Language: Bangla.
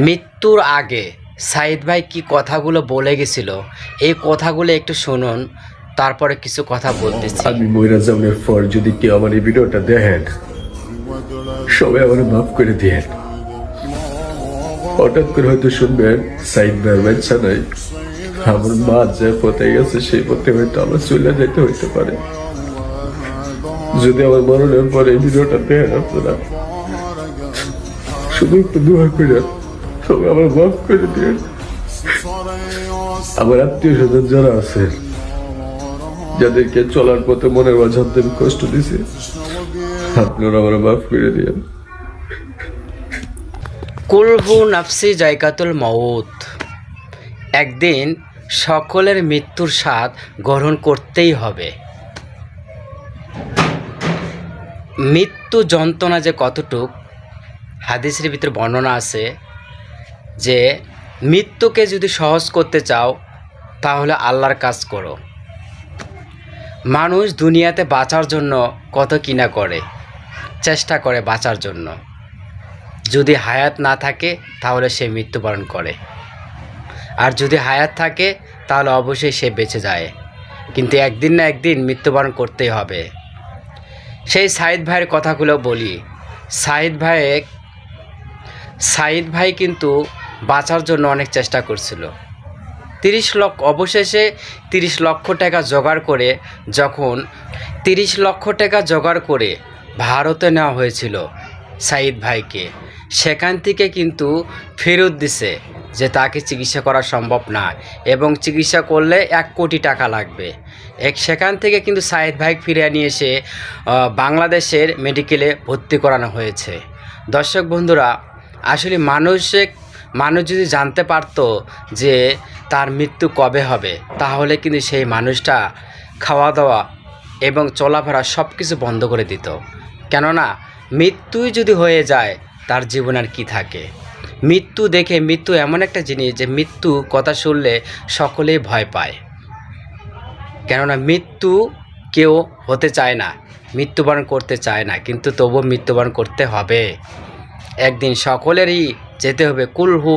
মৃত্যুর আগে সাইদ ভাই কি কথাগুলো বলে গেছিল, এই কথাগুলো একটু শুনুন, তারপরে কিছু কথা বলতেছি। আমি মইরা যাওয়ার পর যদি কেউ আমার এই ভিডিওটা দেখেন, সবাই আমার মাফ করে দিয়েন। হঠাৎ করে হয়তো শুনবেন সাইদ ভাইয়ের বাচ্চা নাই, আমার মা যে পথে গেছে সেই পথে হয়তো আমার চলে যেতে হইতে পারে। যদি আমার মরণের পরে এই ভিডিওটা দেখেন আপনারা, শুধু একটু দোয়া করে সবাই আমার মাফ করে দিয়েন। আমার আত্মীয় স্বজন যারা আছে, যাদেরকে চলার পথে মনের মাঝে আমি কষ্ট দিছি, আপনারা আমার মাফ করে দিয়েন। কুলহু নাফসি জায়গাতুল মউত, একদিন সকলের মৃত্যুর স্বাদ গ্রহণ করতেই হবে। মৃত্যু যন্ত্রণা যে কতটুক, হাদিসের ভিতরে বর্ণনা আছে যে মৃত্যুকে যদি সহজ করতে চাও তাহলে আল্লাহর কাজ করো। মানুষ দুনিয়াতে বাঁচার জন্য কত কিনা করে, চেষ্টা করে বাঁচার জন্য। যদি হায়াত না থাকে তাহলে সে মৃত্যুবরণ করে, আর যদি হায়াত থাকে তাহলে অবশ্যই সে বেঁচে যায়, কিন্তু একদিন না একদিন মৃত্যুবরণ করতেই হবে। সেই সাইদ ভাইয়ের কথাগুলো বলি। সাইদ ভাই কিন্তু বাঁচার জন্য অনেক চেষ্টা করছিল। অবশেষে 30 লক্ষ টাকা জোগাড় করে, যখন 30 লক্ষ টাকা জোগাড় করে ভারতে নেওয়া হয়েছিল সাইদ ভাইকে, সেখান থেকে কিন্তু ফেরত দিছে যে তাকে চিকিৎসা করা সম্ভব না, এবং চিকিৎসা করলে 1 কোটি টাকা লাগবে। সেখান থেকে কিন্তু সাইদ ভাই ফিরে নিয়ে এসে বাংলাদেশের মেডিকেলে ভর্তি করানো হয়েছে। দর্শক বন্ধুরা, আসলে মানুষ যদি জানতে পারতো যে তার মৃত্যু কবে হবে, তাহলে কিন্তু সেই মানুষটা খাওয়া দাওয়া এবং চলাফেরা সব কিছু বন্ধ করে দিত। কেননা মৃত্যুই যদি হয়ে যায়, তার জীবন আর কী থাকে। মৃত্যু এমন একটা জিনিস যে মৃত্যু কথা শুনলে সকলেই ভয় পায়। কেননা মৃত্যু কেউ হতে চায় না, মৃত্যুবরণ করতে চায় না, কিন্তু তবুও মৃত্যুবরণ করতে হবে। একদিন সকলেরই যেতে হবে। কুলহু